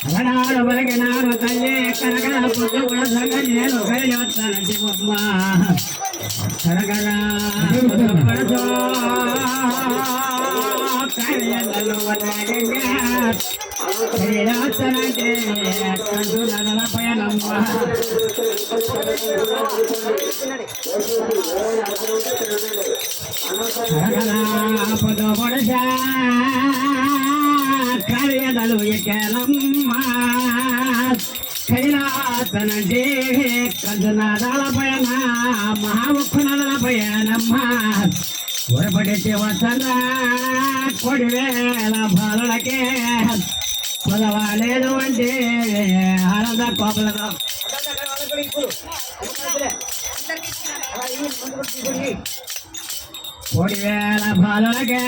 అగడాడు బలిగినాడు తల్లి కనకన పుట్టు కూడా సగన్యేలు కరియోత్తన శివమ్మ కనకన పడతో కరియదలు వదగంగా కరియోత్తనంటే కంటు నదల పయనమ్మ కనకన పుట్టు పొడసా కరియదలు ఎక్కలమ్మ కైలాసనంటే కందునాదాల పయన మహాముఖునదల పయనమ్మ ఒరపడి వసన కొడివేల బాలలకే పొదవాలేదు అంటే ఆనంద కోపలతో కొడివేల బాలలకే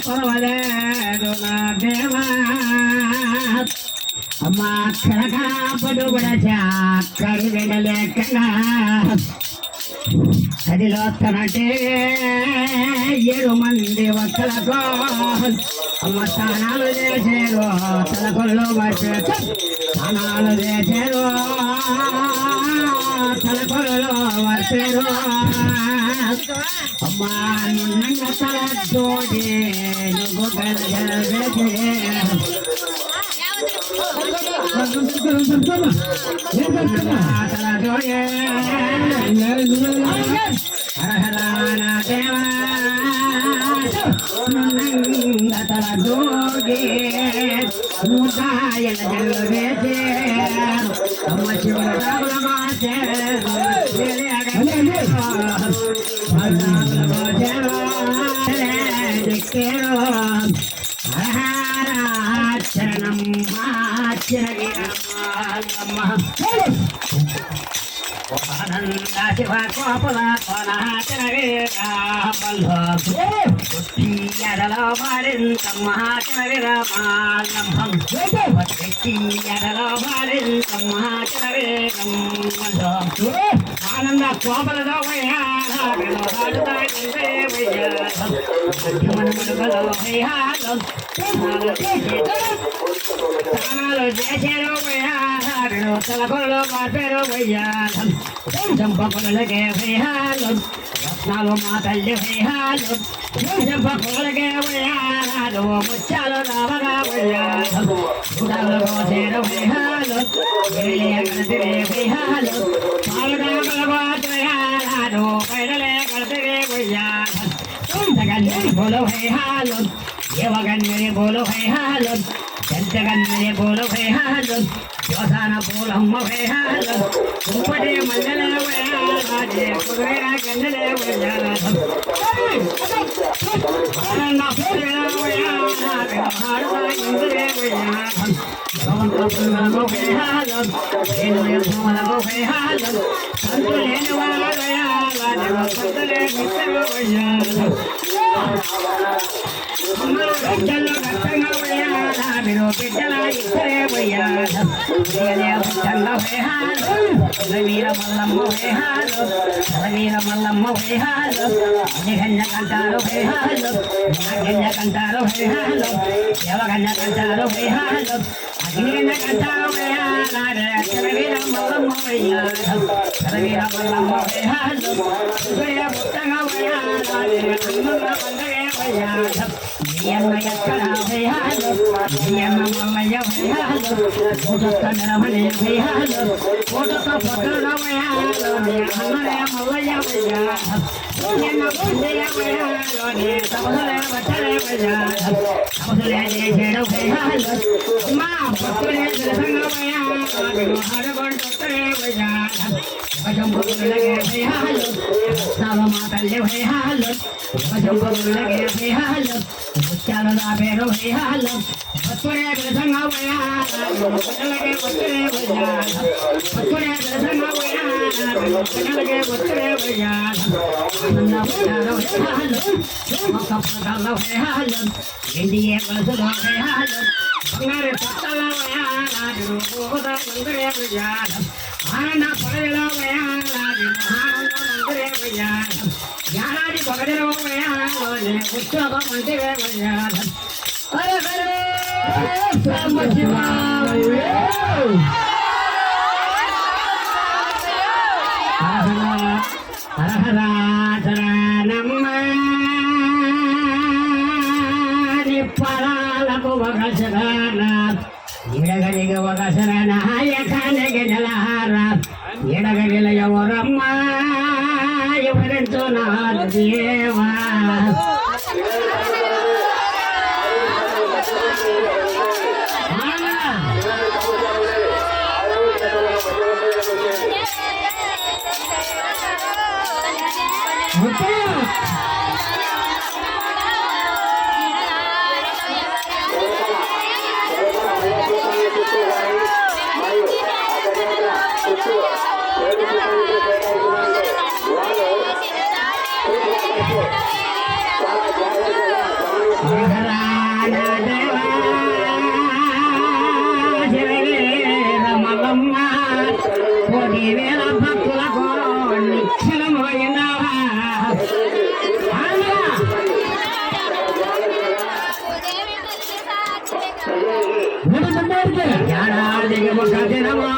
పొదవలేదు నా దేవా అమ్మ కనకన పడుబడచా కడి వెండలేకనా కదిలో తనంటే 7 మంది ఒక్కలకో అమ్మ స్నానాలు చేసేరు తలకొల్లో వచ్చేరు స్నానాలు చేసేరు తలకొల్లో వచ్చేరు అమ్మ నిన్న తల జోడి నువ్వు చరణం శివ కోపల ఎడలో మారింత మహాచరవిరమాలంభం ఎడలో మారింత మహాచరవిరమంలో ఆనంద కోపలతో స్నానాలు చేసేరు తలకొల్లో మార్పేరు వయ్యాలం చంపకులకే వేయాలం రత్నాలు మా తల్లి వేయాలు చంపకులకే వేయాలు ముత్యాలు రావగా వేయాలం గుడాలు కోసేరు వేయాలు గణతిరే వేయాలు పాలడాలు పైడలే కడతిరే వేయాలం గన్యని బోలో వేయాలు ఏవగన్యని బోలో వేయాలు జంతగన్యని బోలో వేయాలు యోసాన పూలమ్మ వేయాల కుంపటి మండల వేయాలే కుదురేరా గండలే వేయాల ఆనంద పూరేరా వేయాల భారత ఇంద్రే వేయాల భవంత పుల్లగో వేయాల ఏనుయ సుమలగో వేయాల సంతు లేని వాళ్ళ వేయాల దేవ సంతలే మిత్ర వేయాల బిడ్డలు గట్టంగా వేయాల మీరు బిడ్డల ఇద్దరే వేయాల వీర మల్లమ్మ వేహాలు వీర మల్లమ్మ వేహాలు అధిగన్య కంటారు వేహాలు నాగన్య కంటారు వేహాలు దేవగన్య కంటారు వేహాలు అగ్నిగన్య కంటారు వేహాలు వీర మల్లమ్మ వేయాలు వీర మల్లమ్మ వేహాలు పుట్టగా వేయాలి అన్నుల పండగే వేయాలి ఎన్న ఎక్కడ వేయాలు ఎన్న మల్లయ్య వేయాలు కన్నడమనే వేయాలు ఫోటోతో ఫోటోలో వేయాలు అన్నడే మల్లయ్య వేయాలు ఎన్న బుద్ధయ్య వేయాలు సముదలే బట్టలే వేయాలు సముదలే చేసేడు వేయాలు మా భక్తులే తెలుసంగా వేయాలు హరగొండ భక్తులే వేయాలు భజంబులగే వేయాలు నాలో మా తల్లి వేయాలు భజంబులగే వేయాలు ముత్యాల నా పేరు వేయాలు భక్తులే తెలుసంగా వేయాలు పిల్లలకే భక్తులే వేయాలు భక్తులే తెలుసంగా వేయాలు పిల్లలకే భక్తులే వేయాలు వేయాలు ఒక పదాల వేయాలు ఇండియే కలుసులో వేయాలు బంగారు పట్టాల వేయాలు మందిరే వేయాలు ఆనంద పొడవిలో వేయాలి మహానంద మందిరే వేయాలి జ్ఞానాది పొగడిలో వేయాలి ఉత్సవ మందిరే వేయాలి హరే హరే పరాలకు వగసరాన ఎడగలిగ వగసరాన ఎకాలకి నెలహార ఎడగలిల ఎవరమ్మా ఎవరెంతో నా దేవా వేల భక్తులకు నిశ్చలమైనవా ఏడాదికి ఒక దినమా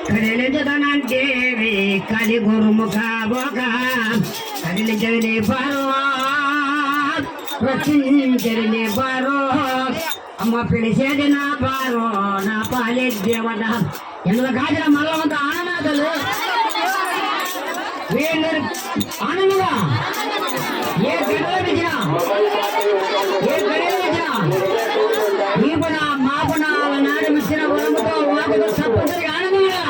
కడిలించదనంటేవి కలి గురుముఖ బొక కడిలించని బరో రచించని బరో అమ్మ పిలిచేది నా బారో నా పాలే దేవత ఎందులో కాచిన మల్లవంత ఆననాథలు వీళ్ళు ఆనందంగా ఏ గడవ విజయ ఏ గడవ విజయ నీపున మాపున నాడు మిచ్చిన వరముతో వాటితో తప్పనిసరి ఆనందంగా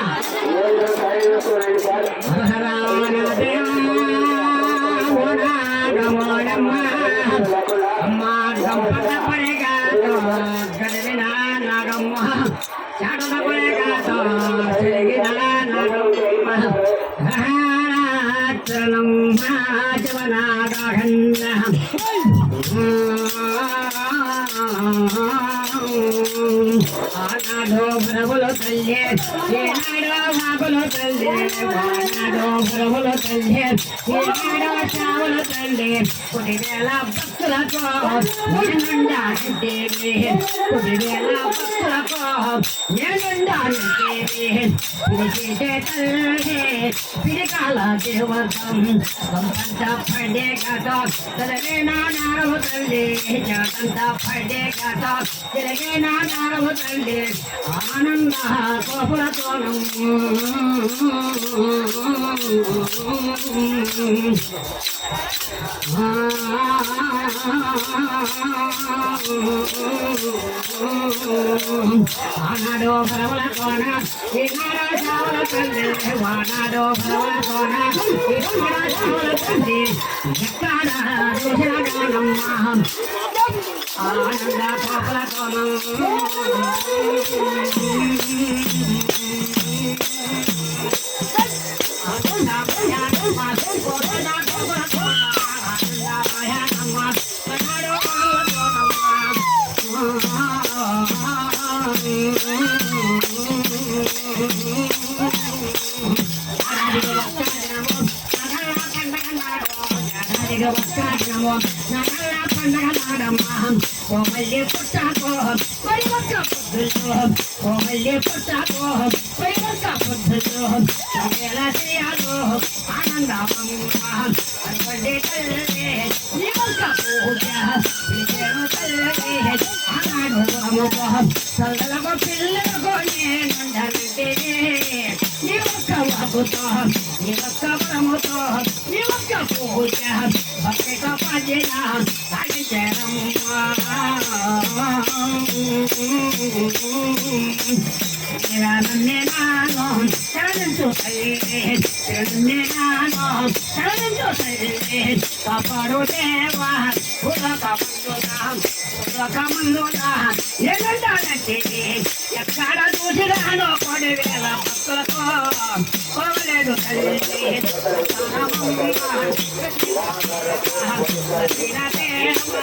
అమ్మా గంపట పడేగా గడిన నాగమ్మ చాటద పడేగా తిరిగిన నాగమ్మ చరణం జవనాగన్న ఆనాడో ప్రభులు తల్లే ఏనాడో మాకులు తల్లే వానాడో ప్రభులు తల్లే ఏనాడో చావులు తల్లే కొద్ది వేల భక్తులతో నేనుండాలంటేవి కొద్ది వేల భక్తులతో నేనుండాలంటేవి పిలిచేసే తల్లే పిలికాల దేవతం సంపంత పడే కథ తలగే నానారవు తల్లి జాతంత పడే కథ తిరిగే నానారవు తల్లి ఆనంద కోపులతోను ఆనాడో పరముల కోన ఈనాడో చావుల తల్లి వానాడో పరముల కోన ఈనాడో చావుల తల్లి ఎక్కడ చూసిన గానమ్మ ఆనంద కోపుల కోనం కోమల్లి పుట్టాకో మరి ఒక్క పొద్దుల్లో కోమల్లి పుట్టాకో మరి ఒక్క పొద్దుల్లో ఎలా చేయాలో ఆనందమ్మ అనుకోండి తల్లి నీ ఒక్క పూజ పిలిచేను తల్లి ఆనాడు అమ్మకో తల్లకు పిల్లలకు నేనుండాలంటే నీ ఒక్క వాకుతో నీ ఒక్క పరముతో నీ ఒక్క పూజ భక్తితో పదిన సాగించరమ్మా నన్నే నాను శరణంతో తల్లి నన్నే నాను శరణంతో తల్లి కాపాడు దేవా ఉదకమందునా ఎన్నుండాలంటే ఎక్కడ చూసిరానో కొన్ని వేల భక్తులతో కోవలేదు తల్లి దేవ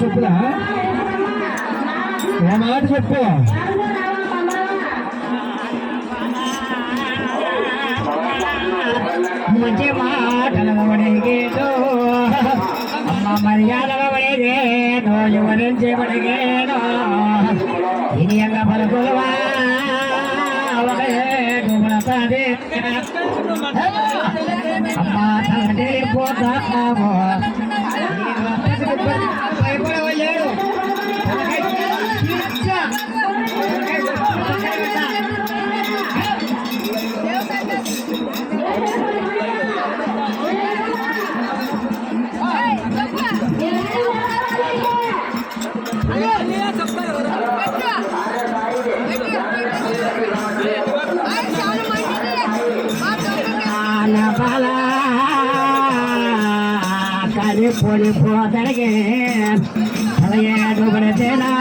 చెప్పురా మాట చెప్పు మంచి మాటలు పడిగేదో అమ్మ మర్యాదలు పడిగేదో వివరించి పడిగేదో ఇది ఎంగ పలుకులవా అమ్మ తండ్రి పోతాము భయపడవలేడు పాల కలి పొడి పోతడికి 17 పడితేనా